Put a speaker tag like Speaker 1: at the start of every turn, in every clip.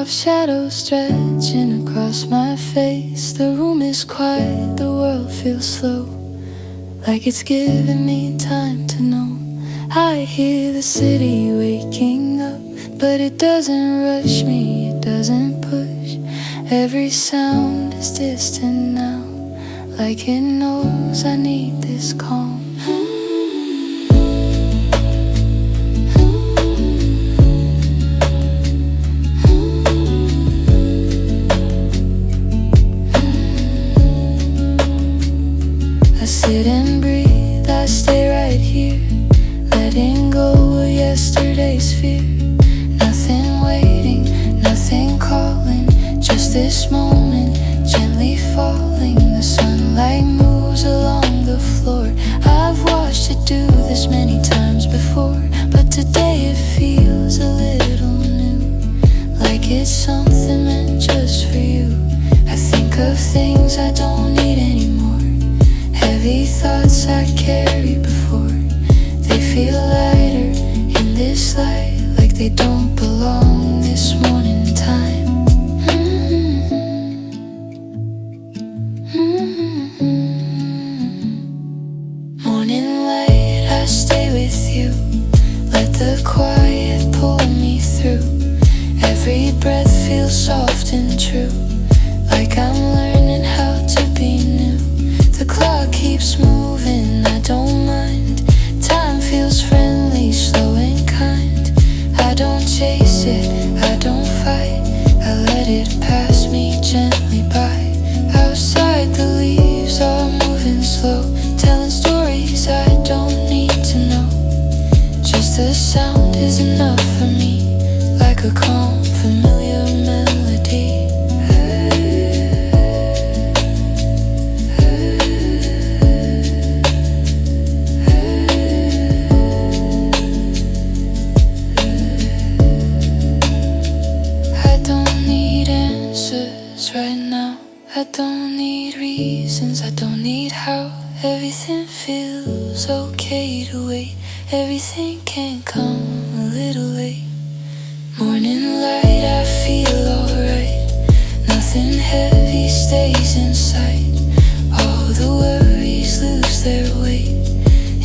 Speaker 1: Soft shadows stretching across my face. The room is quiet, the world feels slow, like it's giving me time to know. I hear the city waking up, but it doesn't rush me, it doesn't push. Every sound is distant now, like it knows I need this calm. I sit and breathe, I stay right here, letting go of yesterday's fear. Nothing waiting, nothing calling, just this moment gently falling. The sunlight moves along the floor. I've watched it do this many times before, but today it feels a little new, like it's something meant just for you. I think of things I don't need anymore, heavy thoughts I carried before. They feel lighter in this light, like they don't belong this morning time. Morning light, I stay with you, let the quiet pull me through. Every breath feels soft and true, like I'm learning how to be new. The clock keeps moving, I don't mind. Time feels friendly, slow and kind. I don't chase it, I don't fight, I let it pass me gently by. Outside the leaves are moving slow, telling stories I don't need to know. Just the sound is enough for me, like a calm, familiar melody. Right now, I don't need reasons, I don't need how. Everything feels okay to wait, everything can come a little late. Morning light, I feel alright, nothing heavy stays inside. All the worries lose their weight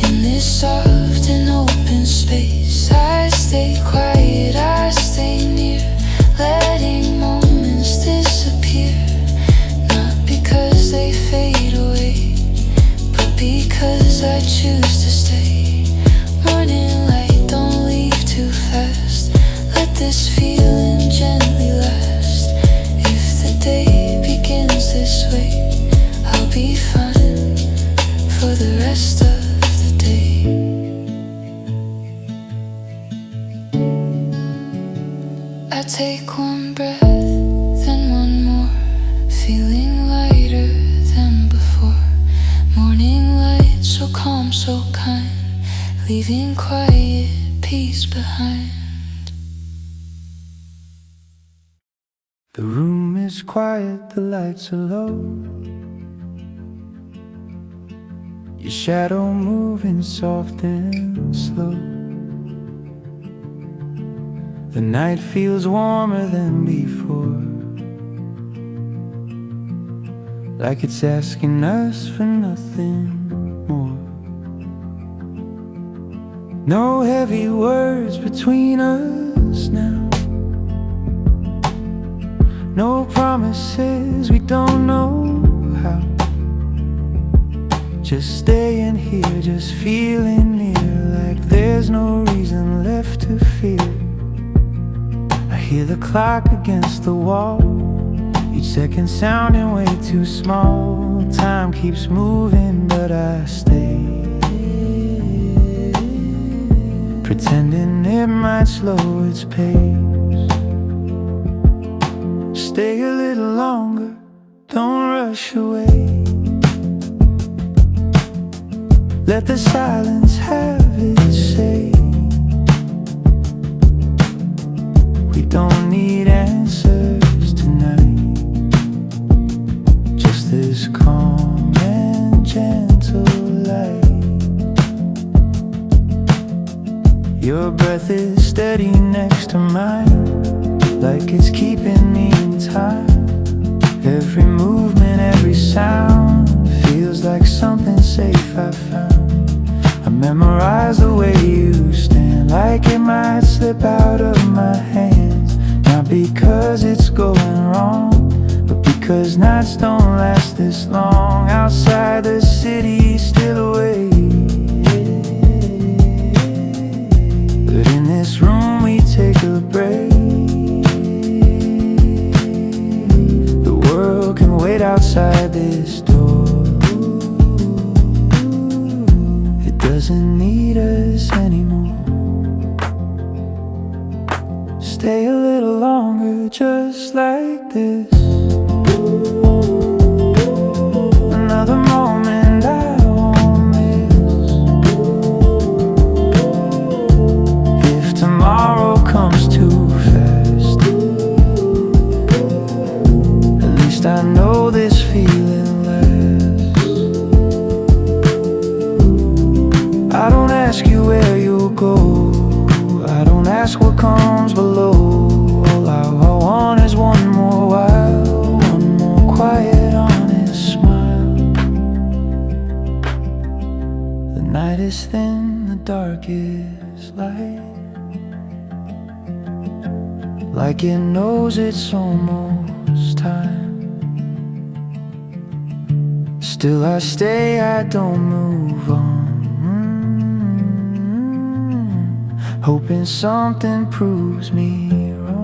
Speaker 1: in this soft and open space. I stay quiet, I stay near, letting moments disappear. Not because they fade away, but because I choose to stay. Morning light, don't leave too fast, let this feeling gently last. If the day begins this way, I'll be fine for the rest of the day. I take one breath, then one more, feeling lighter than before. Morning light, so calm, so kind, leaving quiet peace behind.
Speaker 2: The room is quiet, the lights are low, your shadow moving soft and slow. The night feels warmer than before, like it's asking us for nothing more. No heavy words between us now, no promises, we don't know how. Just staying here, just feeling near, like there's no reason left to fear. I hear the clock against the wall, each second sounding way too small. Time keeps moving, but I stay, pretending it might slow its pace. Stay a little longer, don't rush away, let the silence have its say. We don't need answers tonight, just this calm and gentle light. Your breath is steady next to mine, like it's keeping me in time. Every movement, every sound feels like something safe I found. I memorize the way you stand, like it might slip out of my hands. Not because it's going wrong, but because nights don't last this long. Outside the city, still away, but in this room we take a break. The world can wait outside this door. It doesn't need us anymore. Stay a little longer, just like this. Another moment I won't miss. If tomorrow comes too fast, at least I know this feeling lasts. I don't ask you where you'll go, I don't ask what comes below. All I want is one more while, one more quiet, honest smile. The night is thin, the dark is light, like it knows it's almost time. Still I stay, I don't move on, hoping something proves me wrong.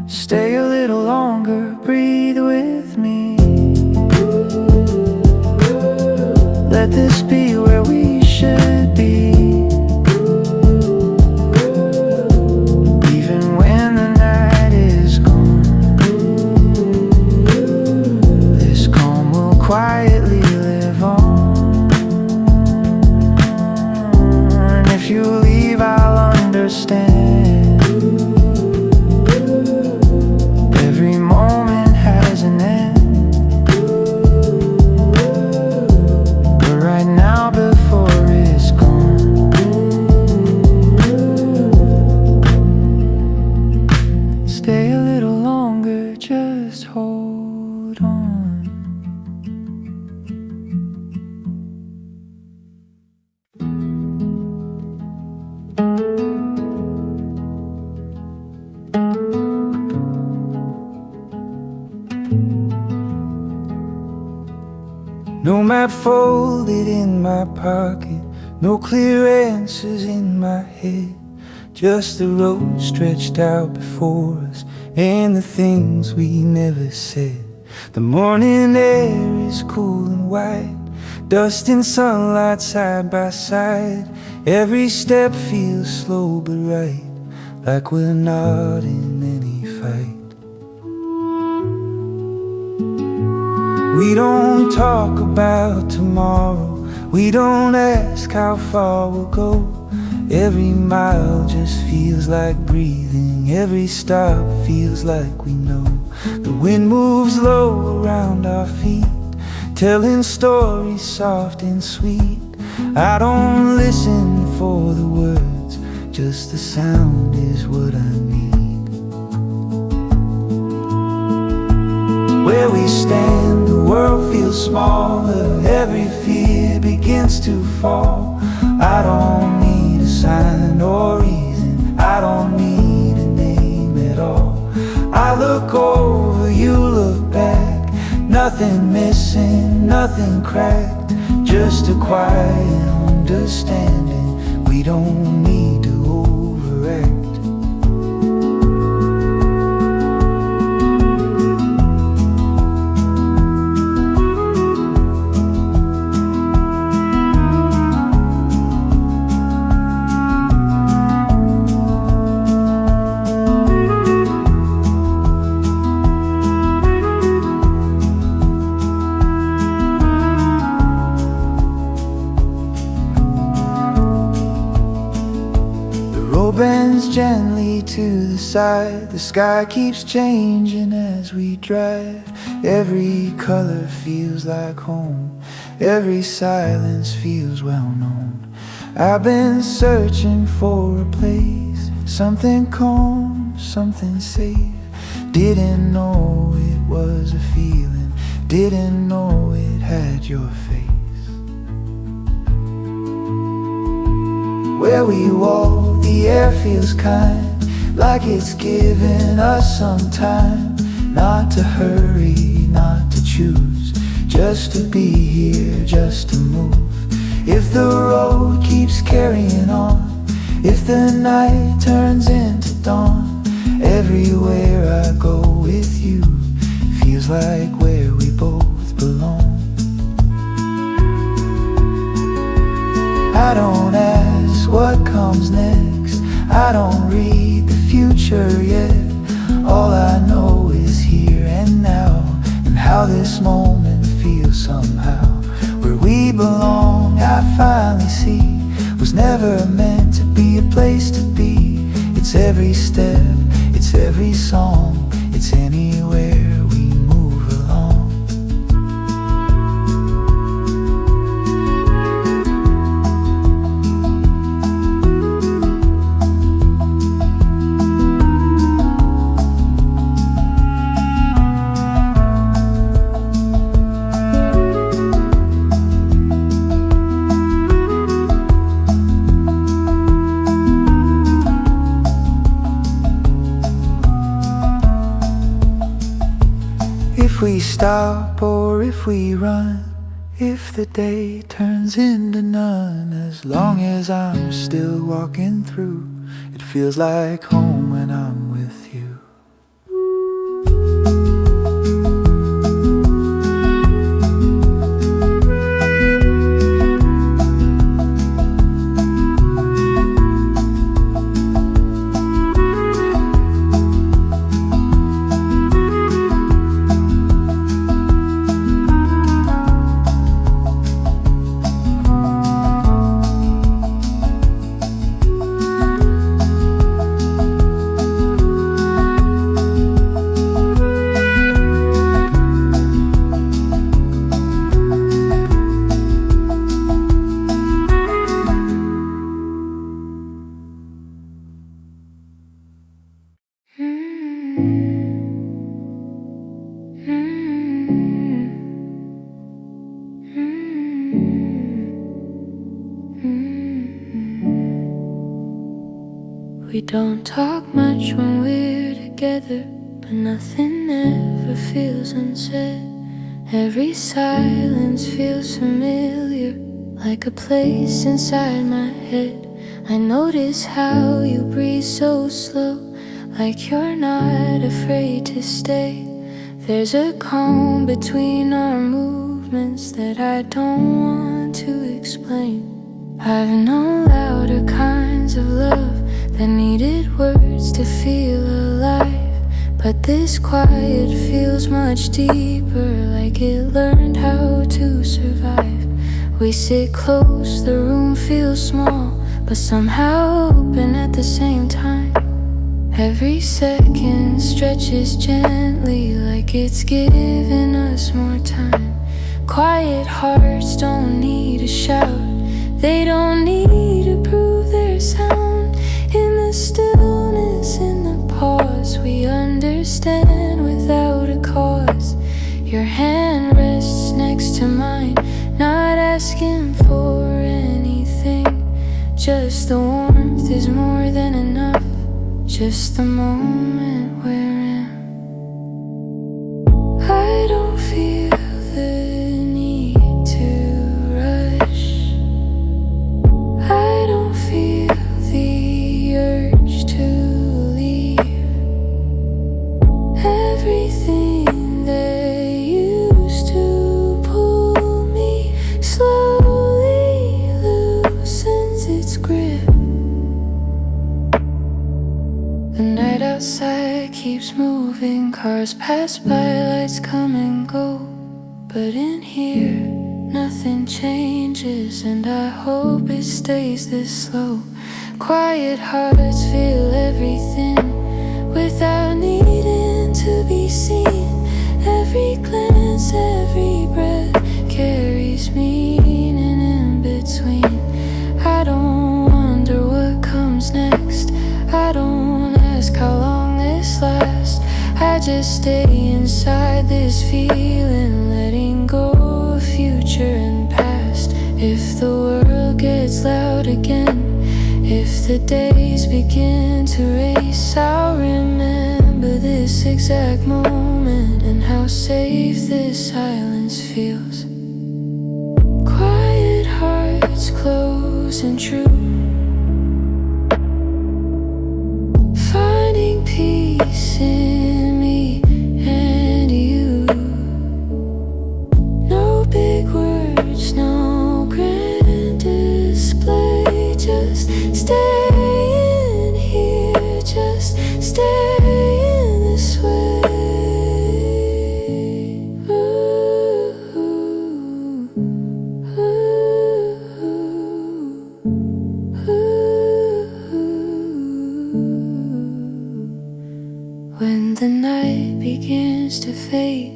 Speaker 2: Stay a little longer, breathe with me. Let this be where we should be. Even when the night is gone, this calm will quietly live on. And if you leave, I'll understand. Every moment has an end, but right now before it's gone, stay a little longer, just hold on. No map folded in my pocket, no clear answers in my head. Just the road stretched out before us, and the things we never said. The morning air is cool and white, dust and sunlight side by side. Every step feels slow but right, like we're not in any fight. We don't talk about tomorrow, we don't ask how far we'll go. Every mile just feels like breathing, every stop feels like we know. The wind moves low around our feet, telling stories soft and sweet. I don't listen for the words, just the sound is what I need. Where we stand, the world feels smaller, every fear begins to fall. I don't need a sign or reason, I don't need a name at all. I look over, you look back, nothing missing, nothing cracked, just a quiet understanding. We don't need to overact. Bends gently to the side, the sky keeps changing as we drive. Every color feels like home, every silence feels well known. I've been searching for a place, something calm something safe. Didn't know it was a feeling, didn't know it had your face. Where we walk, the air feels kind, like it's giving us some time. Not to hurry, not to choose, just to be here, just to move. If the road keeps carrying on, if the night turns into dawn, everywhere I go with you feels like where we both belong. I don't ask what comes next, I don't read the future yet. All I know is here and now, and how this moment feels somehow. Where we belong, I finally see, was never meant to be a place to be. It's every step, it's every song, it's anywhere we move along. If we stop or if we run, if the day turns into none, as long as I'm still walking through, it feels like home when I'm with you.
Speaker 1: We don't talk much when we're together, but nothing ever feels unsaid. Every silence feels familiar, like a place inside my head. I notice how you breathe so slow, like you're not afraid to stay. There's a calm between our movements that I don't want to explain. I've known louder kinds of love that needed words to feel alive, but this quiet feels much deeper, like it learned how to survive. We sit close, the room feels small, but somehow open at the same time. Every second stretches gently, like it's giving us more time. Quiet hearts don't need a shout, they don't need to prove their sound. In the stillness, in the pause, we understand without a cause. Your hand rests next to mine, not asking for anything. Just the warmth is more than enough, just the moment we're in. I don't feel the need to rush, I don't feel the urge to leave. Everything that used to pull me slowly loosens its grip. The night outside keeps moving, cars pass by, lights come and go. But in here, nothing changes, and I hope it stays this slow. Quiet hearts feel everything without needing to be seen. Every glance, every breath carries meaning in between. I don't wonder what comes next, I don't ask how long just stay inside this feeling, letting go of future and past. If the world gets loud again, if the days begin to race, I'll remember this exact moment and how safe this silence feels. Quiet hearts close and true, finding peace in me and you. No big words, no grand display, just staying here, just staying this way. Ooh, ooh, ooh. When the night begins to fade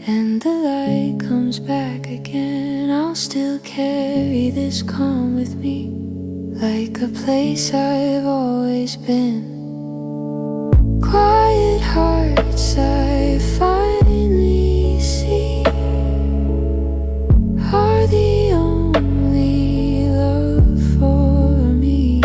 Speaker 1: and the light comes back again, I'll still carry this calm with me, like a place I've always been. Quiet hearts I finally see are the only love for me.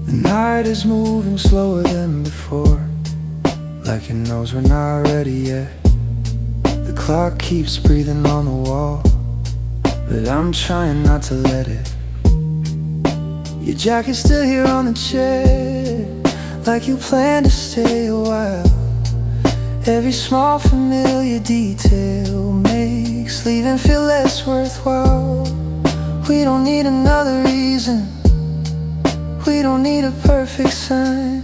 Speaker 2: The night is moving slower than before, like it knows we're not ready yet. The clock keeps breathing on the wall, but I'm trying not to let it. Your jacket's still here on the chair, like you plan to stay a while. Every small familiar detail makes leaving feel less worthwhile. We don't need another reason, we don't need a perfect sign.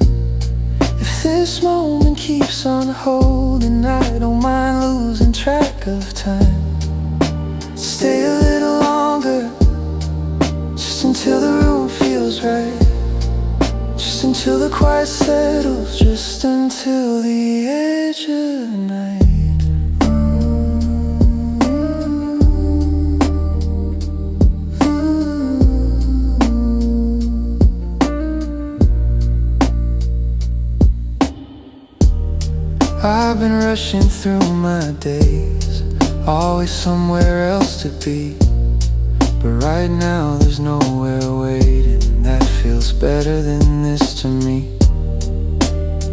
Speaker 2: If this moment keeps on holding, I don't mind losing track of time. Stay a little longer, just until the room feels right, just until the quiet settles, just until the edge of night. I've been rushing through my days, always somewhere else to be. But right now there's nowhere waiting that feels better than this to me.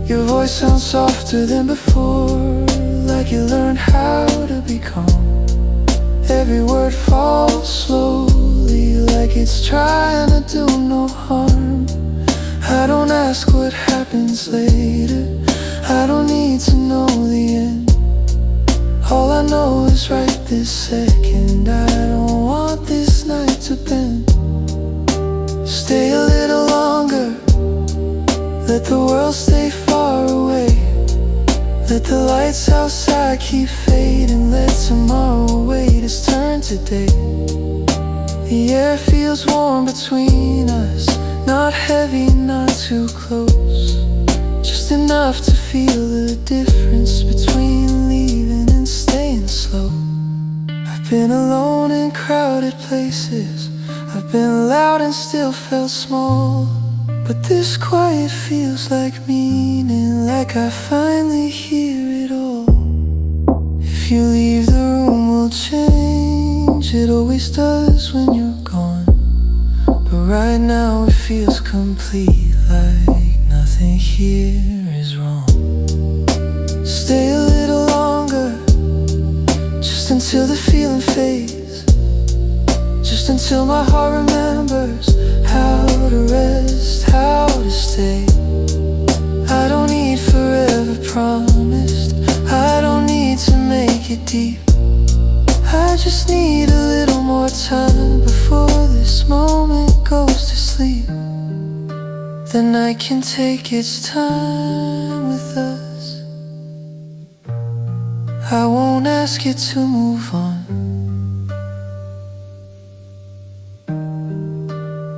Speaker 2: Your voice sounds softer than before, like you learned how to be calm. Every word falls slowly, like it's trying to do no harm. I don't ask what happens later, I don't need to know the end. All I know is right this second, I don't want this night to bend. Stay a little longer, let the world stay far away. Let the lights outside keep fading, let tomorrow wait its turn today. The air feels warm between us, not heavy, not too close, just enough to feel the difference between leaving and staying slow. I've been alone in crowded places, I've been loud and still felt small. But this quiet feels like meaning, like I finally hear it all. If you leave, the room will change, it always does when you're gone. But right now it feels complete, like nothing here is wrong. Stay a little longer, just until the feeling fades, just until my heart remembers how to rest, how to stay. I don't need forever promised, I don't need to make it deep. I just need a little more time before this moment goes to sleep. The night can take its time with us, I won't ask you to move on.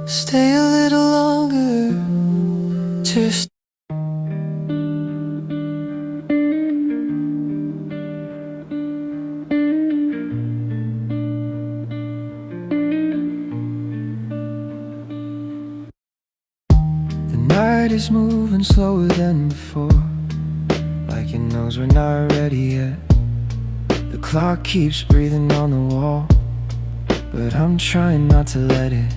Speaker 2: Stay a little longer, heart is moving slower than before, like it knows we're not ready yet. The clock keeps breathing on the wall, but I'm trying not to let it.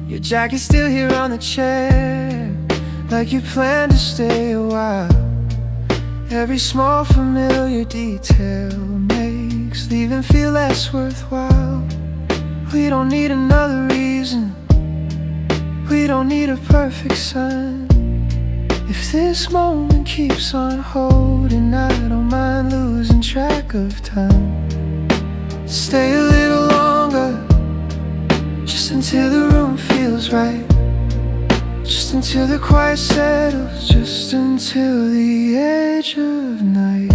Speaker 2: Your jacket's still here on the chair, like you plan to stay a while. Every small familiar detail makes leaving feel less worthwhile. We don't need another reason, we don't need a perfect sign. If this moment keeps on holding, I don't mind losing track of time. Stay a little longer, just until the room feels right, just until the quiet settles, just until the edge of night.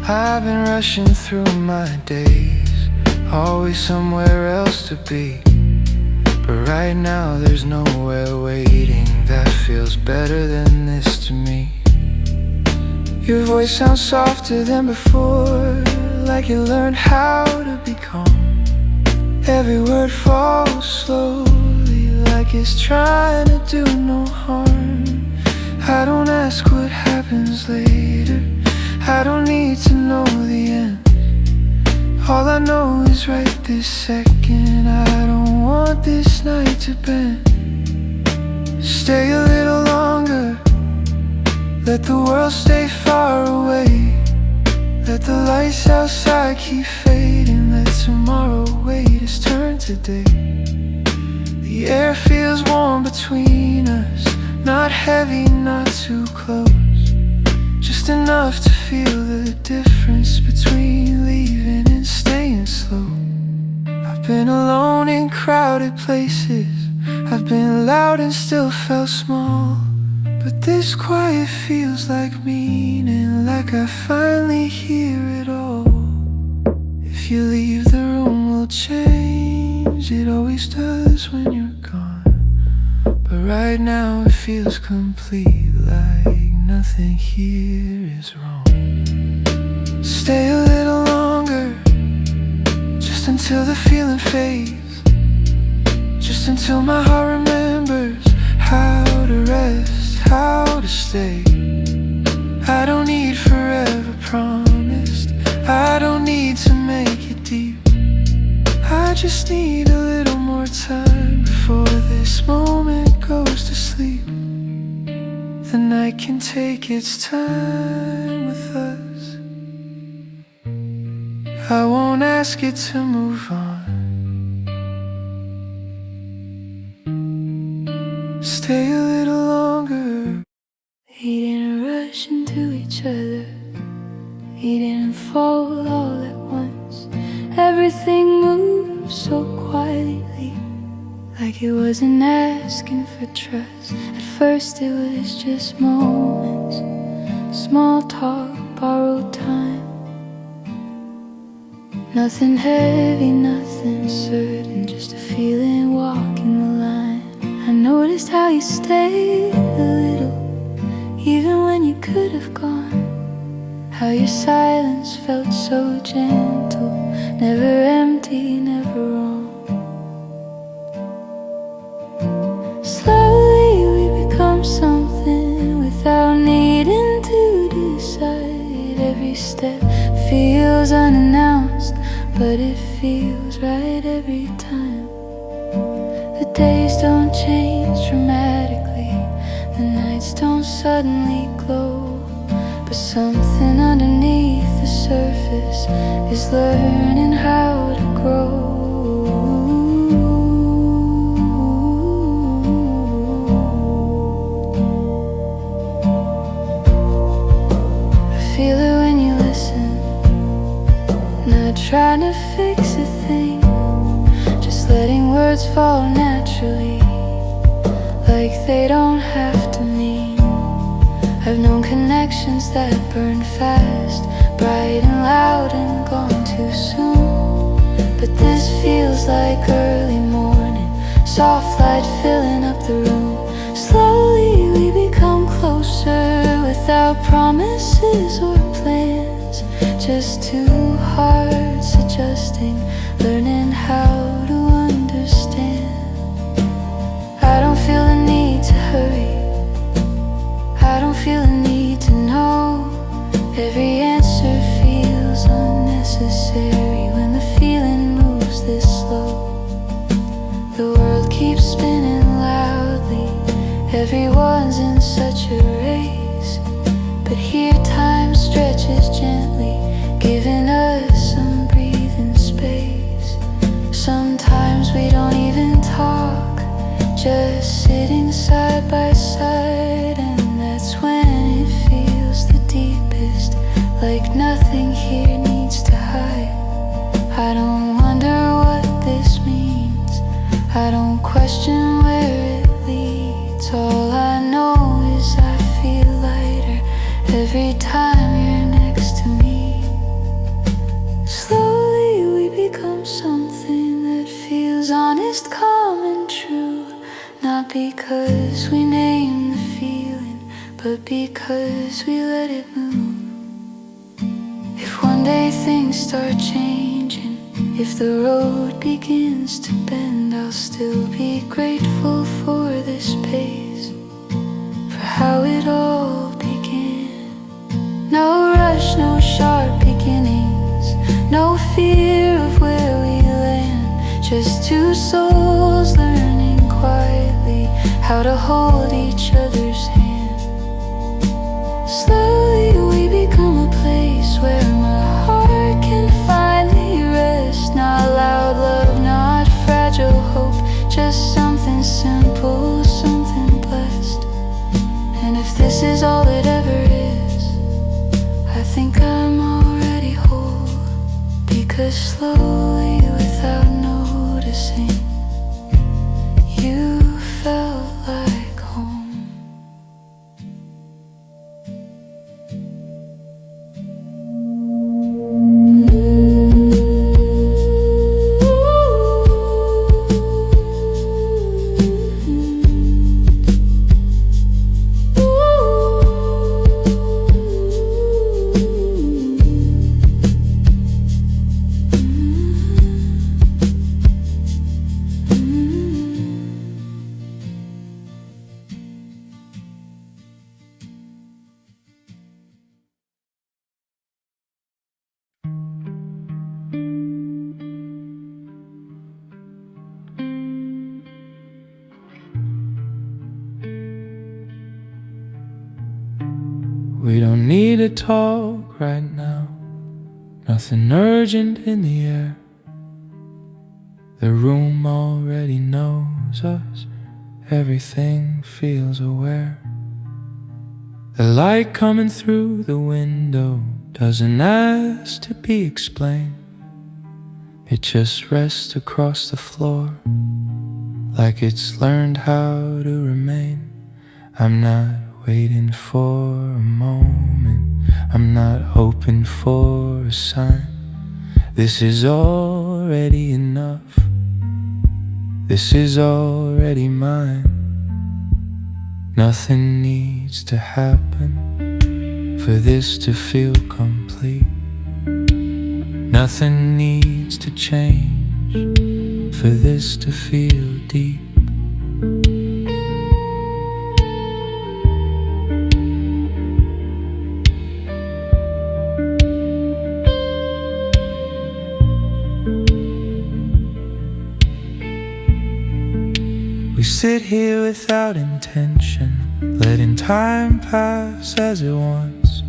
Speaker 2: I've been rushing through my days, always somewhere else to be. But right now there's nowhere waiting that feels better than this to me. Your voice sounds softer than before, like you learned how to be calm. Every word falls slowly, like it's trying to do no harm. I don't ask what happens later, I don't need to know the end. All I know is right this second, I don't want this night to bend. Stay a little longer, let the world stay far away. Let the lights outside keep fading, let tomorrow wait its turn today. The air feels warm between us, not heavy, not too close, just enough to feel the difference between leaving and staying slow. I've been alone in crowded places, I've been loud and still felt small, but this quiet feels like meaning, like I finally hear it all. If you leave, the room will change, it always does when you're gone. But right now it feels complete, like nothing here is wrong. Stay a little longer, just until the feeling fades, just until my heart remembers how to rest, how to stay. I don't need forever promised, I don't need to make it deep. I just need a little more time before this moment goes to sleep. The night can take its time with us, I won't ask it to move on. Stay a little longer.
Speaker 1: We didn't rush into each other, we didn't fall all at once. Everything moved so quietly, like it wasn't asking for trust. At first it was just moments, small talk, borrowed time. Nothing heavy, nothing certain, just a feeling walking the line. I noticed how you stayed a little, even when you could have gone. How your silence felt so gentle, never empty, never wrong. Slowly we become something without needing to decide. Every step feels unannounced, but it feels right every time. The days don't change dramatically, the nights don't suddenly glow, but something underneath the surface is learning how to grow. I feel it when you listen, not trying to fix a thing, just letting words fall naturally, like they don't have to mean. I've known connections that burn fast, bright and loud and gone too soon. But this feels like early morning, soft light filling up the room. Slowly we become closer, without promises or plans, just two hearts adjusting, learning how to understand. I don't feel the need to hurry, I don't feel the need to know. Every answer feels unnecessary when the feeling moves this slow. The world keeps spinning loudly, everyone's in such a race, but here time stretches gently, giving us some breathing space. Sometimes we don't even talk, just sitting side by side, and that's when it feels the deepest, like nothing here needs to hide. I don't wonder what this means, I don't question where it leads. All I know is I feel lighter every time you're next to me. Slowly we become something that feels honest, calm and true. Not because we name the feeling, but because we let it move. If one day things start changing, if the road begins to bend, I'll still be grateful for this pace, for how it all began. No rush, no sharp beginnings, no fear of where we land, just two souls learning quietly how to hold each other's hand. Slowly we become a place where my heart can finally rest. Not loud love, not fragile hope, just something simple, something blessed. And if this is all it ever is, I think I'm already whole, because slowly without noticing, you felt like home.
Speaker 2: We don't need to talk right now, nothing urgent in the air. The room already knows us, everything feels aware. The light coming through the window doesn't ask to be explained, it just rests across the floor, like it's learned how to remain. I'm not waiting for a moment, I'm not hoping for a sign. This is already enough, this is already mine. Nothing needs to happen for this to feel complete. Nothing needs to change for this to feel deep. We sit here without intention, letting time pass as it wants.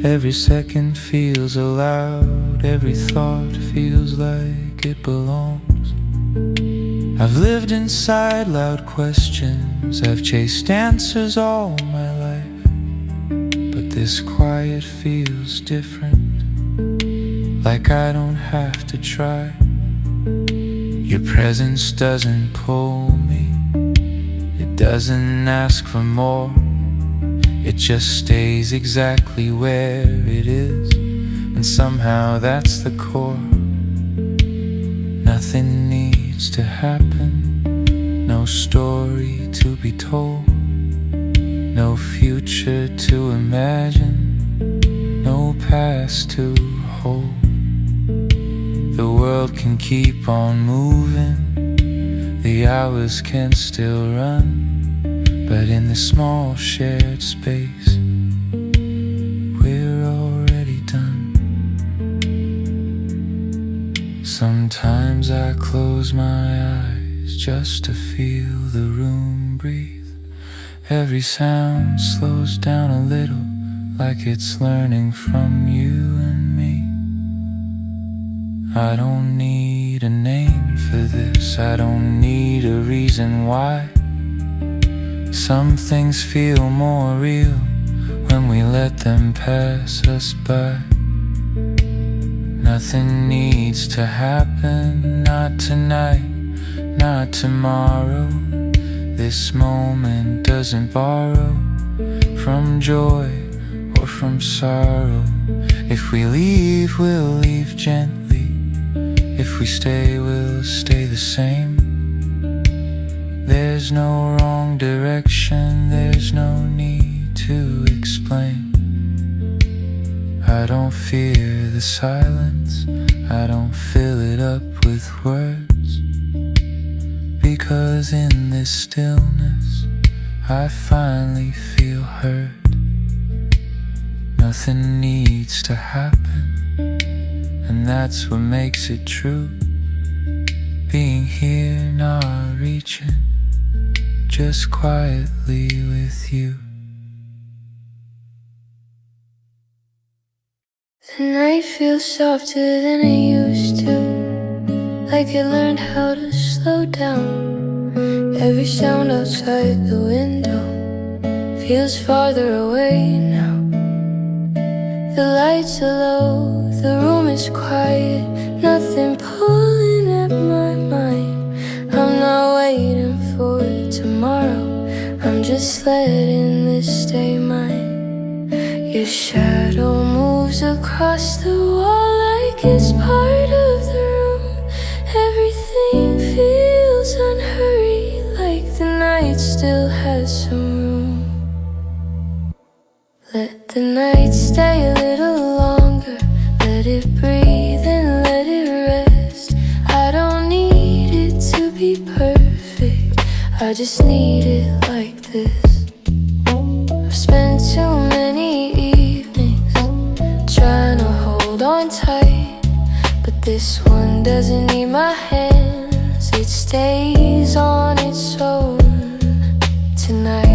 Speaker 2: Every second feels allowed, every thought feels like it belongs. I've lived inside loud questions, I've chased answers all my life, but this quiet feels different, like I don't have to try. Your presence doesn't pull me, it doesn't ask for more. It just stays exactly where it is, and somehow that's the core. Nothing needs to happen, no story to be told. No future to imagine, no past to hold. The world can keep on moving, the hours can still run, but in the small shared space, we're already done. Sometimes I close my eyes just to feel the room breathe. Every sound slows down a little, like it's learning from you and me. I don't need a name for this, I don't need a reason why. Some things feel more real when we let them pass us by. Nothing needs to happen, not tonight, not tomorrow. This moment doesn't borrow from joy or from sorrow. If we leave, we'll leave gently. If we stay, we'll stay the same. There's no wrong direction, there's no need to explain. I don't fear the silence, I don't fill it up with words, because in this stillness I finally feel heard. Nothing needs to happen, and that's what makes it true. Being here, not reaching, just quietly with you.
Speaker 1: The night feels softer than it used to, like it learned how to slow down. Every sound outside the window feels farther away now. The lights are low, the room is quiet, nothing pulling at my mind. I'm not waiting for tomorrow, I'm just letting this stay mine. Your shadow moves across the wall like it's part of the room. Everything feels unhurried, like the night still has some room. Let the night stay a little longer, let it breathe and let it rest. I don't need it to be perfect, I just need it like this. I've spent too many evenings trying to hold on tight, but this one doesn't need my hands, it stays on its own tonight.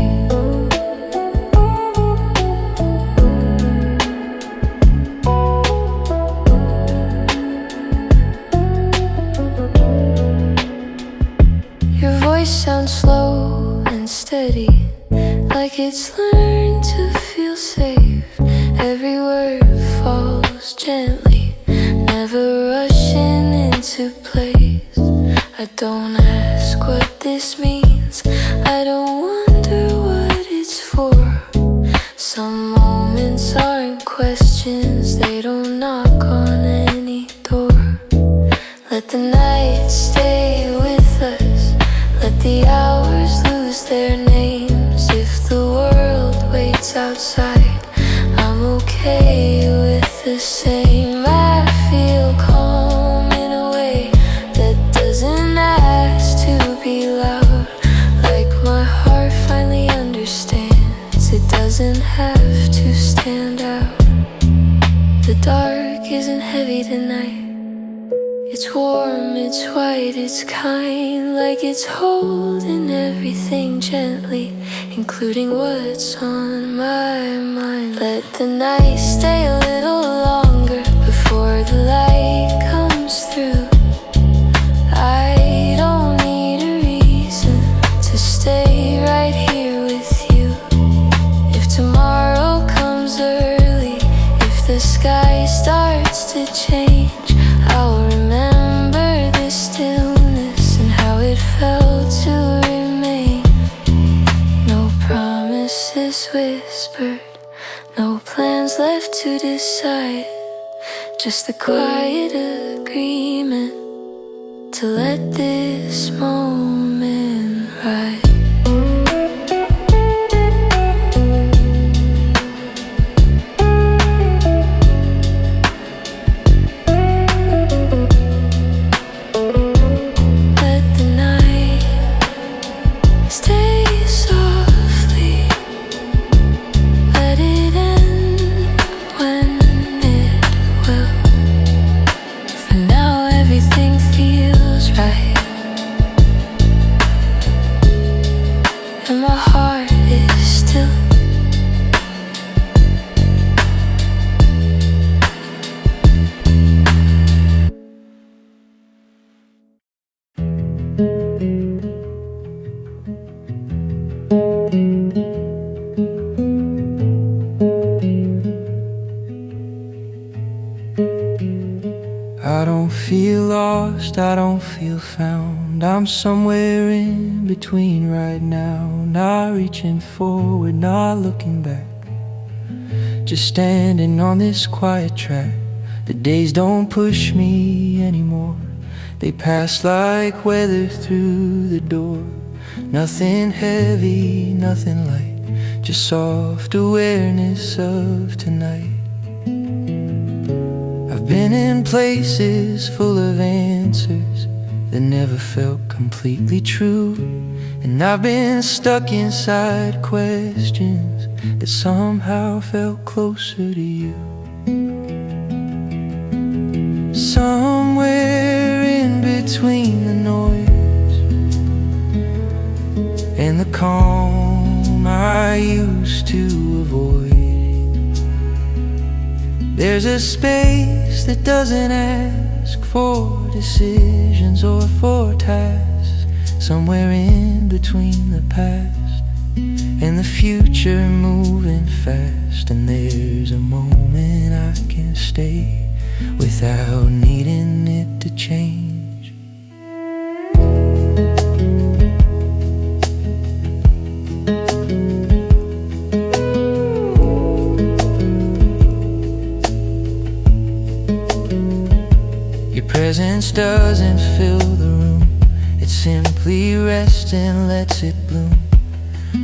Speaker 1: Your voice sounds slow and steady, like it's learned to feel safe. Every word falls gently, never rushing into place. I don't ask what this means, I don't wonder what it's for. Some moments aren't questions, they don't knock on any door. Let the night stay with us, let the hours lose their names. If the world waits outside, I'm okay with the same. I feel calm in a way that doesn't ask to be loud, like my heart finally understands it doesn't have to stand out. The dark isn't heavy tonight, it's warm, it's white, it's kind, like it's holding everything gently, including what's on my mind. Let the night stay a little longer before the light comes through. I don't need a reason to stay right here with you. If tomorrow comes early, if the sky starts to change, I'll remember this stillness and how it felt to remain. No promises whispered, no plans left to decide, just the quiet agreement to let this moment ride. heart is still.
Speaker 2: I don't feel lost, I don't feel found. I'm somewhere in between right now. Not reaching forward, not looking back. Just standing on this quiet track. The days don't push me anymore. They pass like weather through the door. Nothing heavy, nothing light, just soft awareness of tonight. I've been in places full of answers that never felt completely true, and I've been stuck inside questions that somehow felt closer to you. Somewhere in between the noise and the calm I used to avoid, there's a space that doesn't ask for decisions or for tasks. Somewhere in between the past and the future moving fast. And there's a moment I can stay without needing it to change. Your presence doesn't fill the room, it simply rests and lets it bloom,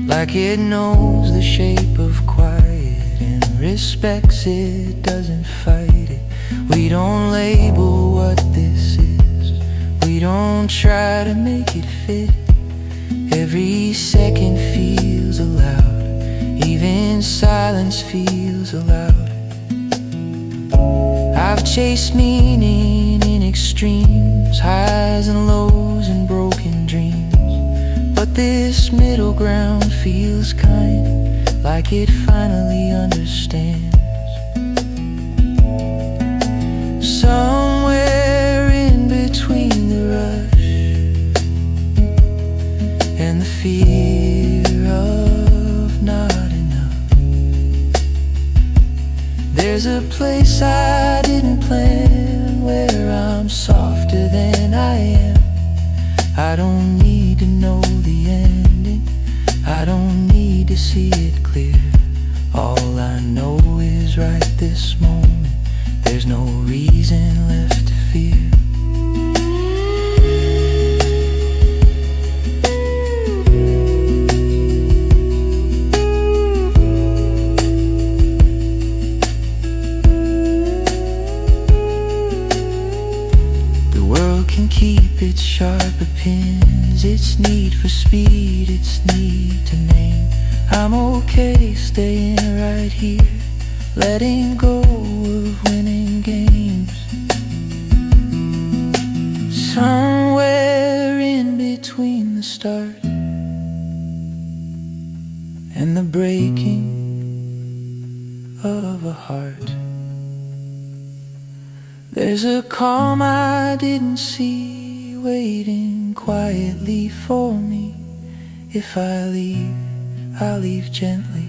Speaker 2: like it knows the shape of quiet and respects it, doesn't fight it. We don't label what this is, we don't try to make it fit. Every second feels allowed, even silence feels allowed. I've chased meaning in extremes, highs and lows and broken dreams, but this middle ground feels kind, like it finally understands. Somewhere in between the rush and the fear of not enough, there's a place I didn't plan, where I'm softer than I am. I don't need to know the ending, I don't need to see it clear. All I know is right this moment, there's no reason left to fear. The world can keep its sharper pins, its need for speed, its need to name. I'm okay staying right here, letting go of winning games. Somewhere in between the start and the breaking of a heart, there's a calm I didn't see, waiting quietly for me. If I leave, I'll leave gently.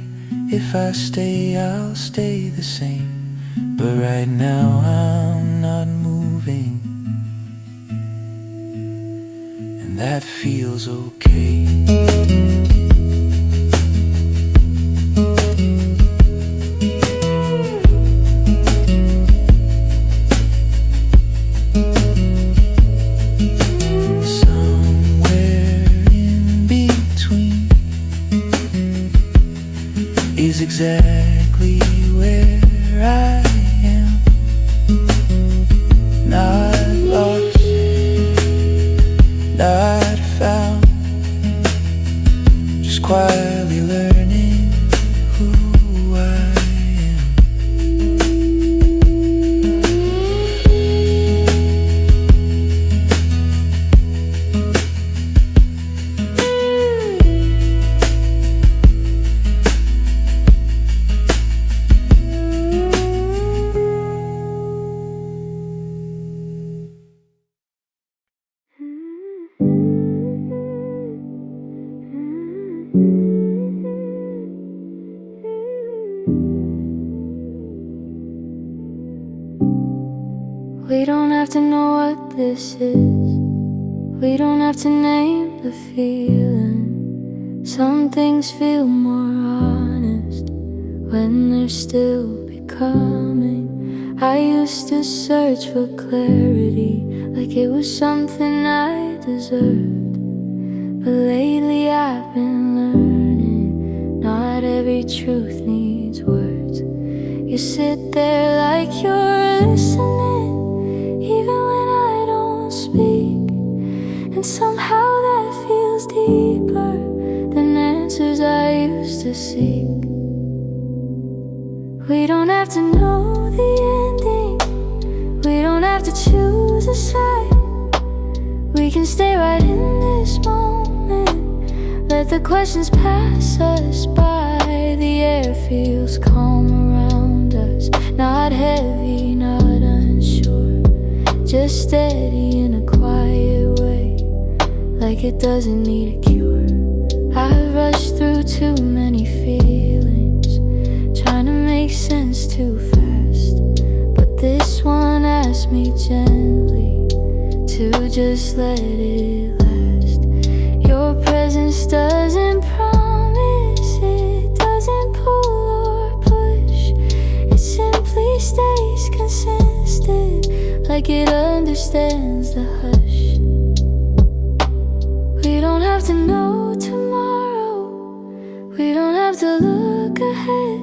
Speaker 2: If I stay, I'll stay the same. But right now I'm not moving, and that feels okay. Is exactly where I am, not lost, not found, just quietly learning who I am.
Speaker 1: We don't have to know what this is. We don't have to name the feeling. Some things feel more honest when they're still becoming. I used to search for clarity like it was something I deserved. But lately I've been learning not every truth needs words. You sit there like you're listening even when I don't speak. And somehow that feels deeper than answers I used to seek. We don't have to know the ending. We don't have to choose a side. We can stay right in this moment. Let the questions pass us by. The air feels calm around us. Not heavy, not unsure. Just steady in a quiet way, like it doesn't need a cure. I've rushed through too many feelings, trying to make sense too fast. But this one asked me gently to just let it last. Your presence doesn't promise, it doesn't pull or push. It simply stays consistent, like it understands the hush. We don't have to know tomorrow. We don't have to look ahead.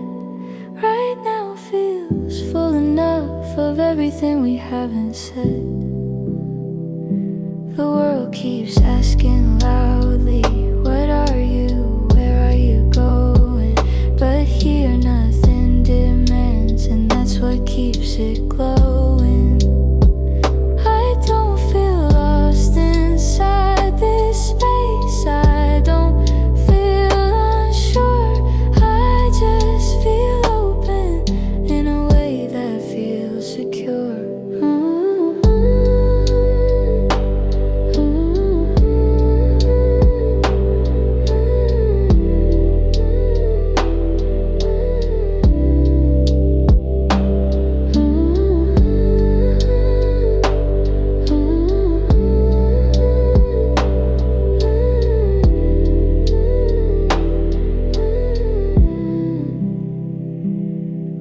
Speaker 1: Right now feels full enough of everything we haven't said. The world keeps asking loudly, what are you? Where are you going? But here nothing demands, and that's what keeps it glowing. I don't feel lost inside this space. I don't feel unsure. I just feel open in a way that feels secure.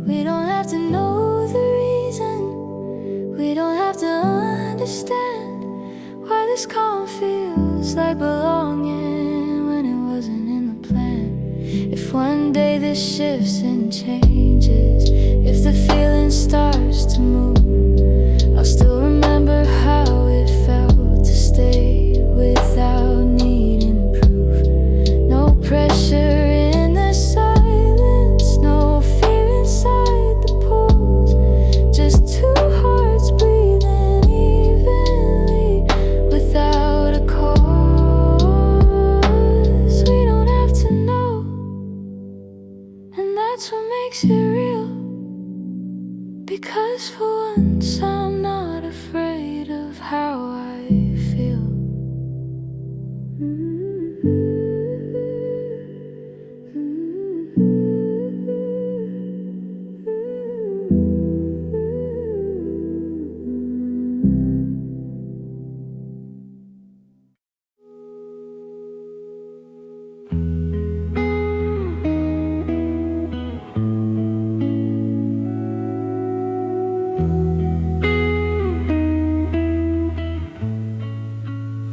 Speaker 1: We don't have to know the reason. We don't have to understand why this calm feels like belonging when it wasn't in the plan. If one day this shifts and changes, if the feeling starts to move, I'll still remember how it felt to stay without needing proof. No pressure in the silence, no fear inside the pause. Just two hearts breathing evenly without a cause. We don't have to know, and that's what makes it real. Because for once I'm not afraid of how I feel.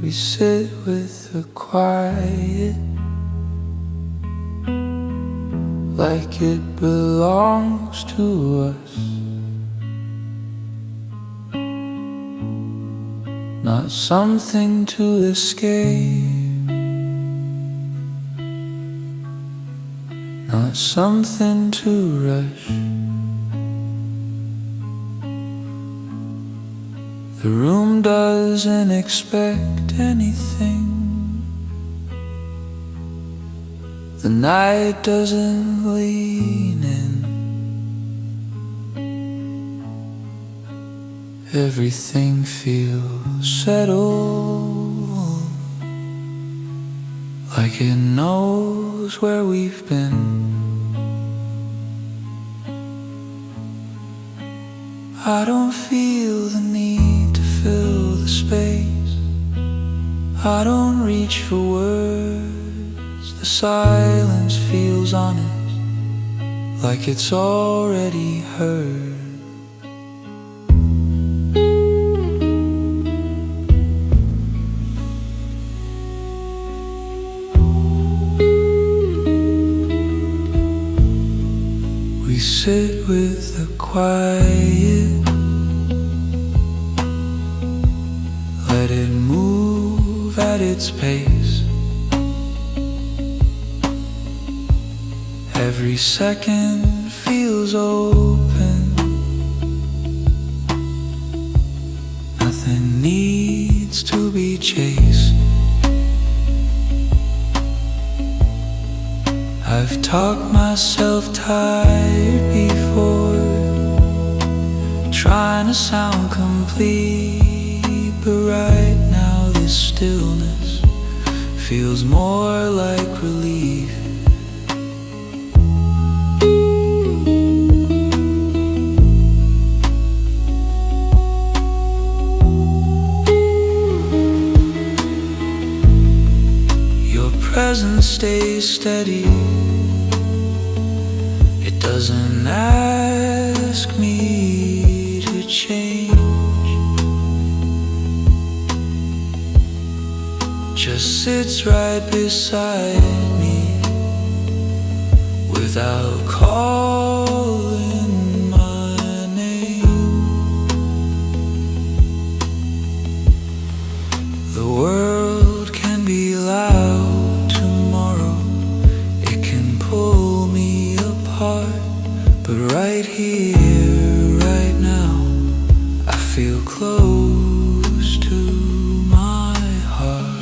Speaker 2: We sit with the quiet like it belongs to us. Not something to escape, not something to rush. The room doesn't expect anything. The night doesn't lean in. Everything feels settled, like it knows where we've been. I don't feel the need to fill the space. I don't reach for words. The silence feels honest, like it's already heard. We sit with the quiet, let it move at its pace. Every second feels open, nothing needs to be chased. I've talked myself tired before, trying to sound complete, but right now this stillness feels more like relief. Your presence stays steady, it doesn't ask me to change, just sits right beside me without calling my name. The world can be loud tomorrow, it can pull me apart, but right here, right now, I feel close to my heart.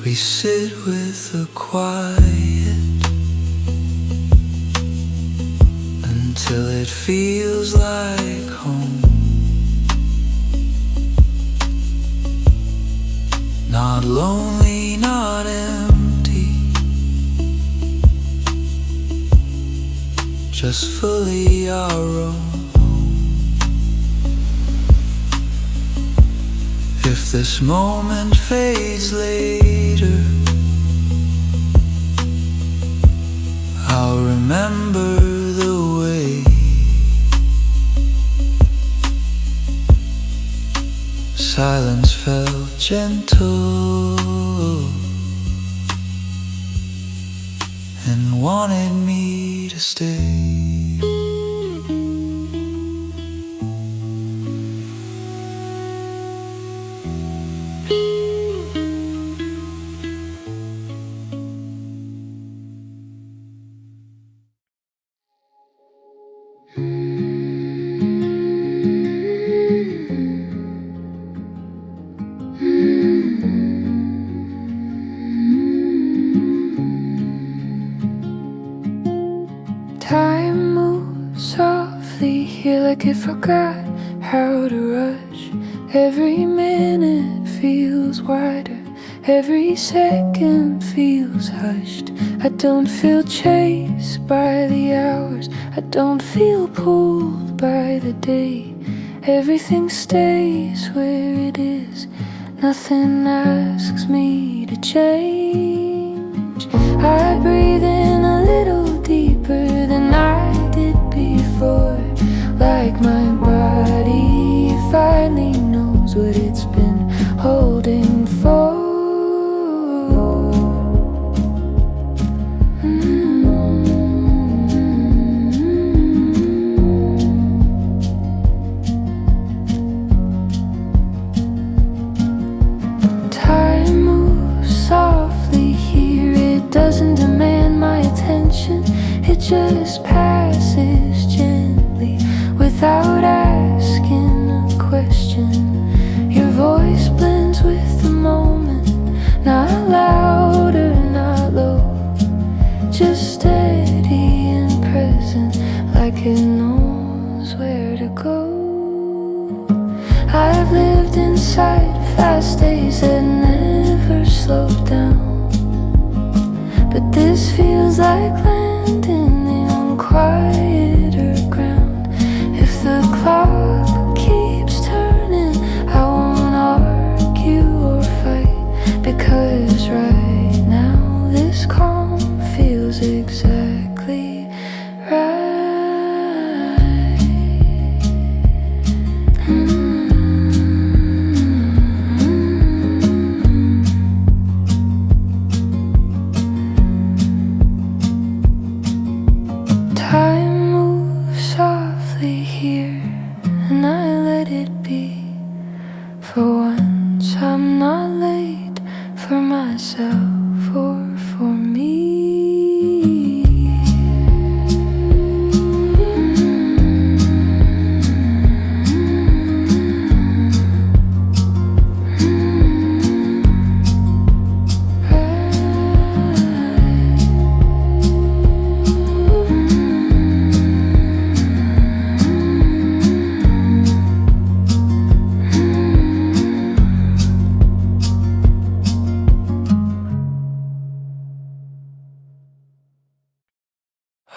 Speaker 2: We sit with the quiet until it feels like home. Not lonely, not empty, just fully our own. If this moment fades later, I'll remember the way silence felt gentle and wanted me to stay.
Speaker 1: Time moves softly here like it forgot how to rush. Every minute feels wider, every second feels hushed. I don't feel chased by the hours, I don't feel pulled by the day. Everything stays where it is, nothing asks me to change. I breathe in a little deeper than I did before, like my body finally knows what it's been holding for. Time moves softly but this feels like landing in quieter ground. If the clock keeps turning, I won't argue or fight, because right now this calm feels exactly right. Time moves softly here, and I let it be. For once I'm not late for myself or for me.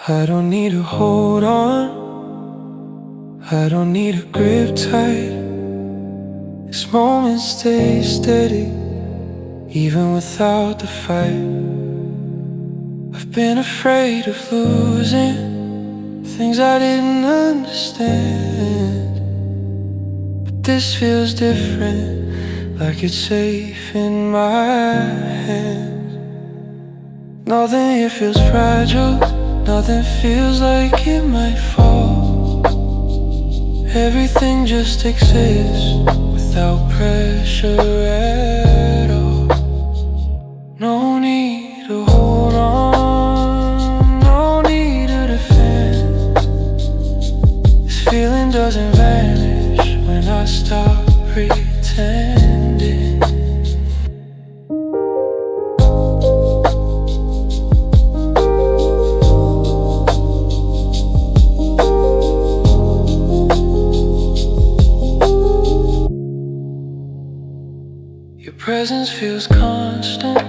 Speaker 2: I don't need to hold on, I don't need a grip tight. This moment stays steady, even without the fight. I've been afraid of losing things I didn't understand, but this feels different, like it's safe in my hands. Nothing here feels fragile, nothing feels like it might fall. Everything just exists without pressure at all. No need to hold on, no need to defend. This feeling doesn't vanish when I stop pretending. Your presence feels constant,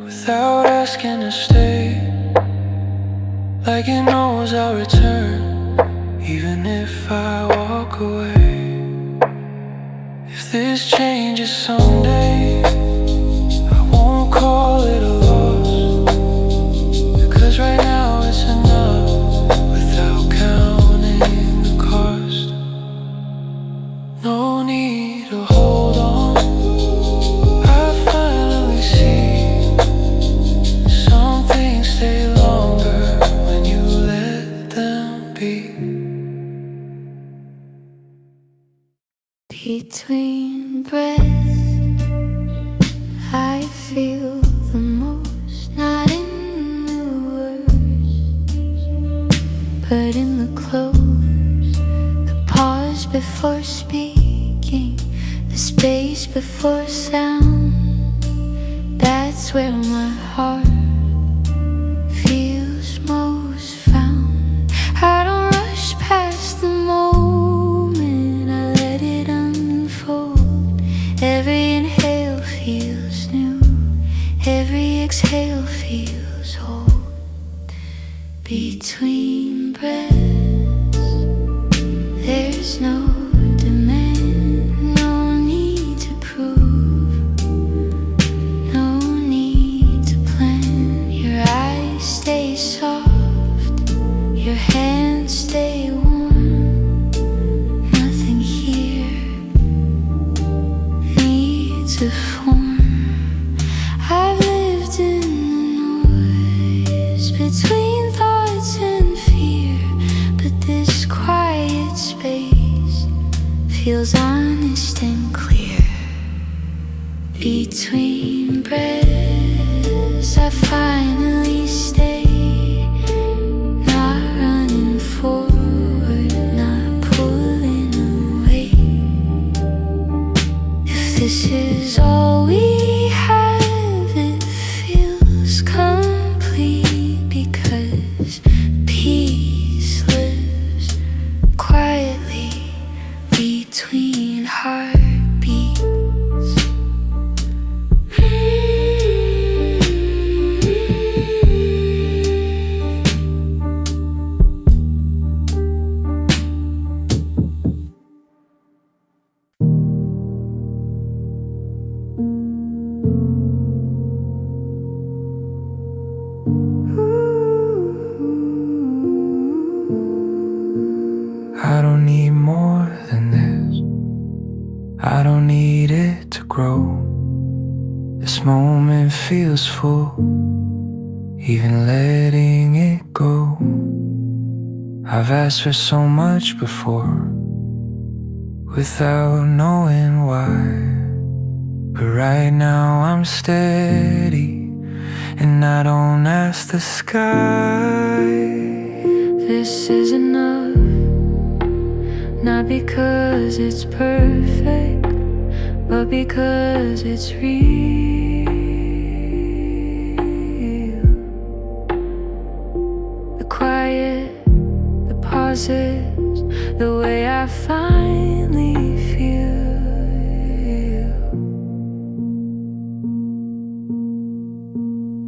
Speaker 2: without asking to stay. Like it knows I'll return, even if I walk away. If this changes someday, I won't call it a loss, because right now it's enough, without counting the cost. No need to hold on, stay longer when you let them be.
Speaker 1: Between breaths, I feel the most, not in the words, but in the close, the pause before speaking, the space before sound. That's where my heart feels most found. I don't rush past the moment, I let it unfold. Every inhale feels new, every exhale feels whole. Between breaths, there's no demand, no need to prove, no need to plan. Your eyes stay soft, your hands stay warm. Nothing here needs a form. I've lived in the noise between thoughts and fear, but this quiet space feels honest and clear. Between breaths, I finally stay, not running forward, not pulling away. If this is all we have, it feels complete, because peace lives quietly between heartbeats.
Speaker 2: feels full, even letting it go. I've asked for so much before, without knowing why. But right now I'm steady, and I don't ask the sky.
Speaker 1: This is enough, not because it's perfect, but because it's real. The quiet, the pauses, the way I finally feel.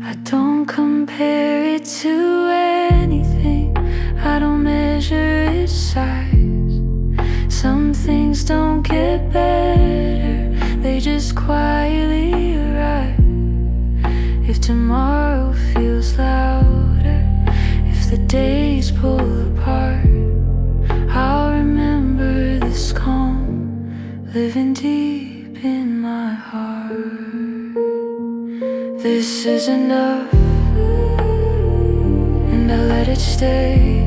Speaker 1: I don't compare it to anything, I don't measure its size. Some things don't get better, they just quietly arrive. If tomorrow feels louder, if the days pull apart, I'll remember this calm living deep in my heart. This is enough, and I let it stay.